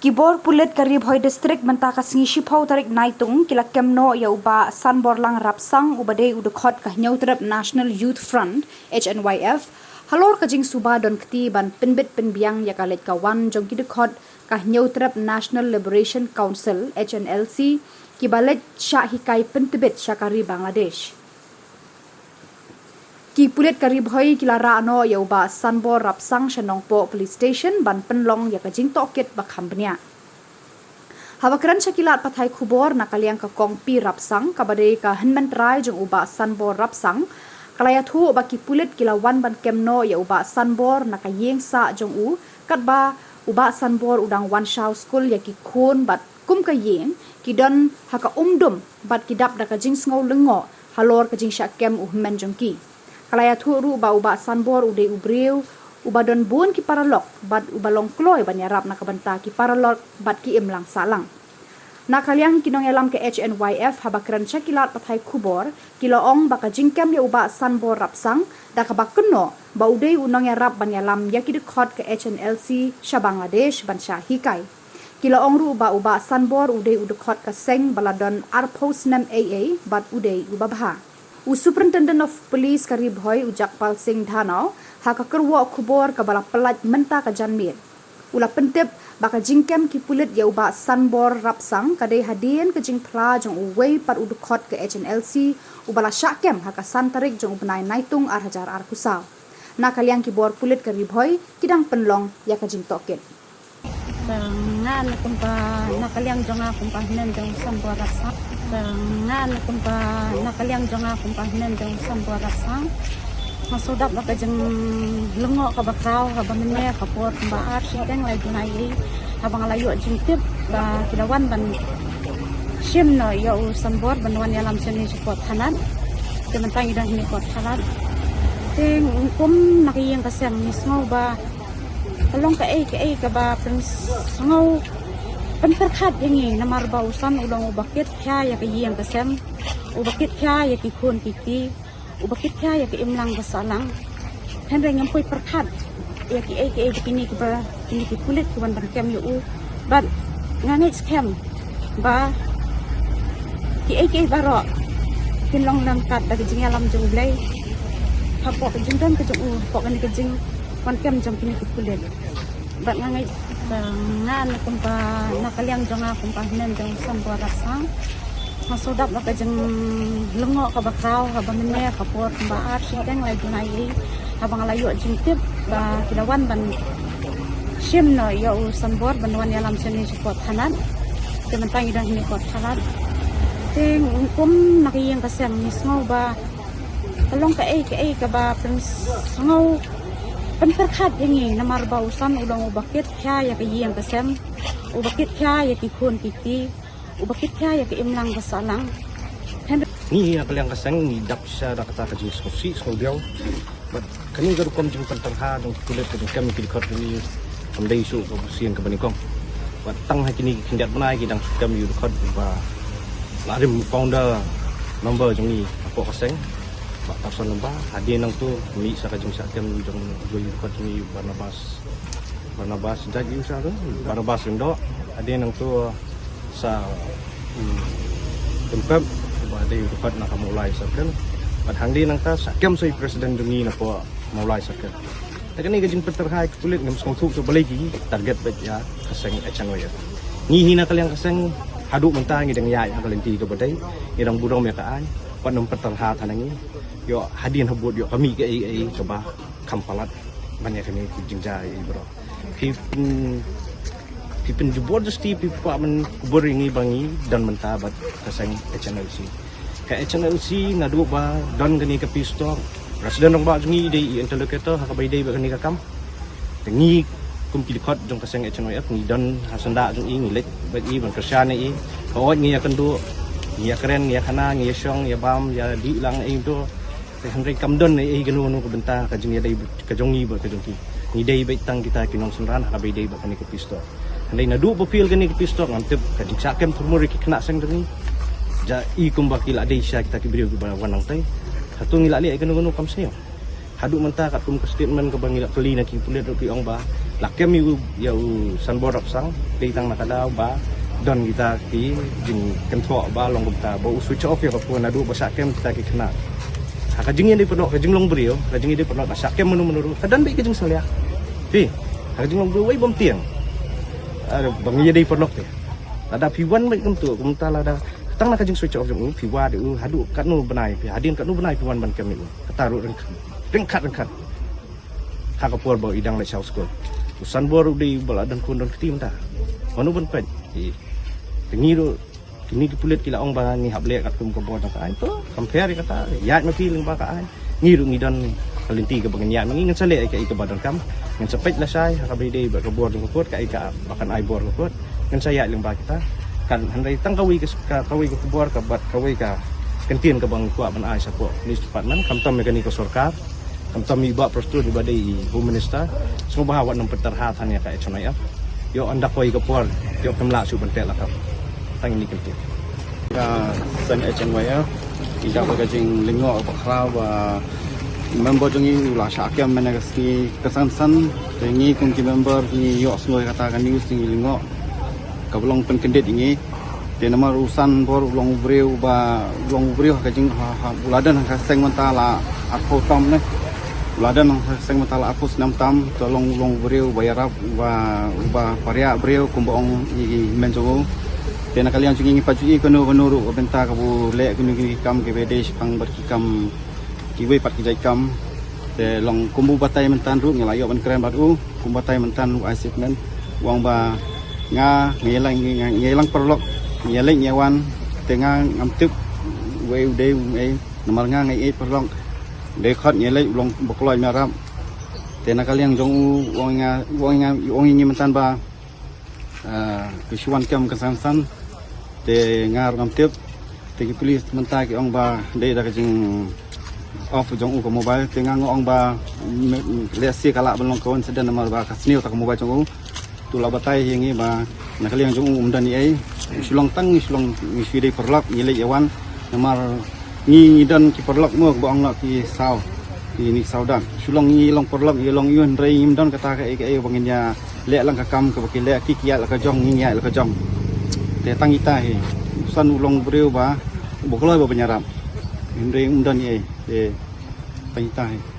Kibor pulit karib hoi distrik mentakas ngishipau tarik naitung kila kemno ya uba sanbor lang rapsang ubade udukot kahnyau terap National Youth Front HNYF halor kajing suba don kti ban pinbit pinbiang ya kalet kawan jong kidukot kahnyau terap National Liberation Council HNLC kibalet sya hikai pentibit syakari Bangladesh. Ki pulit karib hoi kilara ano ya uba sanbor rapsang shanongpo police station ban penlong ya kajing tokit bakhambnya. Hawakran syakilat pathai kubor nakaliang ka kongpi rapsang kabade ka henman trai jong uba sanbor rapsang kalaya thu baki pulit kilawan ban kemno ya uba sanbor nakayeng sa jong u katba uba sanbor udang one shaw school ya ki khun bat kum kayeng kidon haka umdum bat kidap da kajing sngo lengo halor kajing syakem uhman jong ki. Kalaya thuru uba sanbor ude ubreu uba don bun ki paralok bat uba long kloy banyarap na kabanta ki paralok bat ki imlang salang. Nakaliang kinong yalam ke HNYF habakran syakilat pathai kubor kiloong baka jingkem ya uba sanbor rapsang da kabakno ba ude unong yarap banyalam yaki dekot ke HNLC sya Bangladesh ban sya hikai. Kiloong ru uba sanbor ude udekot ke seng baladon arpos 6 AA bat ude uba baha. Superintendent of Police karib hoi Ujakpal Singh Dhanau haka kerwa kubor kabala pelat menta ka janmir. Ula pentip baka jingkem ki pulit ya uba sanbor rapsang kadai hadien ke jing pla jong uwei par udukot ke HNLC ubala syakem haka santarik jong ubenai naitung ar hajar ar kusau. Nakaliang ki bor pulit karib hoi kidang penlong ya ka jing tokit. Ngan kumpa nakaliang jonga kumpa hinen jong sanbor rapsang. Ngan kumpa nakaliang jonga kumpa hinen jong sanbor rapsang. Masudap baka jeng lengo ka bakraw ka bamene ka por kumba ar sideng lai dunai habang layu jing tip ba kilawan ban sim no ya sanbor banwan yalam seni support hanan tementang idan ni pot hanan ting kum nakiyang kasem ni sngo ba kalong ka ka ba prince sngo penterkhat yangi namar ba usan ulang ubakit kya ya kayang kasem ubakit kya ya kikun kiti ubakit kya ya imlang basalang henre ngampoy perkhat ya ki kini ba kini ki kulit kuan ban kem yu but nganit scam ba ki baro kinlong nam kat da jing alam jung blai hapo jing dan ke jung pok ni ke jing wan kem jong kini ki kulit bat nganit ngan kumpa nakaliang jonga kumpa hinen jong sanbor rapsang masudap baka jeng lengo ka bakraw ka bamene ka por kumba ar sideng lai dunai habang layu jing tip ba kilawan ban sim no ya sanbor banwan yalam seni support hanan tementang idan ni pot hanan ting kum nakiyang kasem ni sngo ba kalong ka ka ba prince sngo penterkhat yangi namar ba usan ulang ubakit kya ya kayang kasem ubakit kya ya kikun kiti ubakit kya ya imlang basalang ni akaliang kaseng ni dap sya da kata ka jing skosi skogel but kani garu kom jing penterha dong kulit ke kami kidikot ni amdai su ko siang ka banikong but tang ha kini kindat banai kidang kami yudikot ba larim founder member jong ni apo kaseng Pak Tarsan Lembah hadir nang tu mi sa kajing sa kem jong joy ko ni Barnabas jadi usaha tu Barnabas indo hadir nang tu sa tempat ada upat nak mulai saken pat hangdi nang ta sa kem soi presiden jong ni napo mulai saken takani kajing peterhai kulit ngam songthuk tu balegi target bet ya kaseng HNYF ni hina kaliang kaseng haduk mentah ngi deng ya kalenti ke badai irang budong mekaan panom peterha tanangi yo hadin habut yo kami ke ke ba kampalat banyak kami jingja bro pipin jubor justi pipa men kubur ini bangi dan mentabat kaseng HNLC ke HNLC ngadu ba don gani ke pistok presiden dong ba ngi dei interlocutor ha bai dei ba gani ka kam ngi kum kilikot jong kaseng HNYF ngi don hasanda jong i ngilet ba i ban kerja ni ko ngi akan du ngi keren ngi kana ngi syong ya bam ya di lang itu henry kamdon ai ganu no ko benta ka jing dai ka jongi ba ka jongi ni dai bai tang kita kinong sunran ha bai dai ba kani ko pisto handai na du ba feel kani ko pisto ngantep ka jing sakem turmuri ki kena seng dani ja i kum bakil adai sya kita ki beriu ba wanang tai hatu ngila li ai ganu kam seo hadu menta kat kum ka statement ka bangila peli na ki pulet ro pi ong ba lakem yu sanbor rap sang di tang nakadaw ba don kita ki jing kentok ba long kita ba switch off ya ko na du ba sakem kita ki kena ka jing ni pernok ka jing long brio ka jing ni pernok ka sakem menuru kadan ba ka jing salia pi ka jing long brio wai bom tiang ada bang ye pernok te ada piwan mai kum tu kum ta la da tang na ka jing switch off jong piwa de hadu kat nu benai pi hadin kat nu benai piwan ban kem ni kataru rengkat ha ka por ba idang le south school sanbor di bala dan kun don ketim ta manu ban pen tengi do kini dipulit kila ong ba ni hable kat kum ko ta ai to compare kata ya ma pi ling ba ka ai ngi do ngi don kalinti ka bangan ya ngi ngan sale ka ika badan kam ngan sepet la sai ha ka bide ba ka bor dong ko ka ika bakan ai bor ko ngan saya ling ba kita kan handai tang kawi ka bor ka bat kawi ka kentin ka bang kuat ban ai sapo ni department kam tam mekani ko sarkar kam tam iba prostu di badai home minister semua bahawa nam peterhatan ya ka echonai yo anda koi ka por yo kamla su ban tel ka tang ni kentin ka san HNY ida ba ka jing lingo ba khrau ba member jongi ula syakem mena kasi kesan-san tengi kum ki member ni yo sloi kata kan news ni lingo ka belong pen kendit ini de nama urusan bor long breu ka jing uladan ka seng mentala atau tom ne uladan seng mentala aku senam tam tolong breu bayarap ba paria breu kumbong i menjongo tena kalian jungi pajui kono benuru benta ka bu le kunu kam ke bede pang berkikam kiwe pat kijai kam te long kumbu batai mentan ru ngelayo ban keren baru kumbu batai mentan asik men wang ba nga ngelang perlok ngeleng nyawan tengah ngamtuk we de e nomor nga ngai perlok de khot ngeleng long bokloi marap tena kalian jong wang ini mentan ba kesuan kam kesan-san te ngar ngamtuk te polis mentai ki ong ba de da jing off jong ko mobile tengah ngong ba lesi kala belong kawan sedan nomor ba kasniu tak mobile jong tu la batai yang ba nak liang jong umdan ni ai sulong tang sulong ngiside perlak ngile yawan nomor ngi dan ki perlak mo ba ong nak ki saw ki ni saudan sulong ngi long perlak ngi long yun rei imdan kata ka ai banginya le lang ka kam ka ki le ki kiat la ka jong ngi nyai la ka jong te tang ita he san ulong breu ba bokloi ba penyarap rei umdan ni ai te tang ita he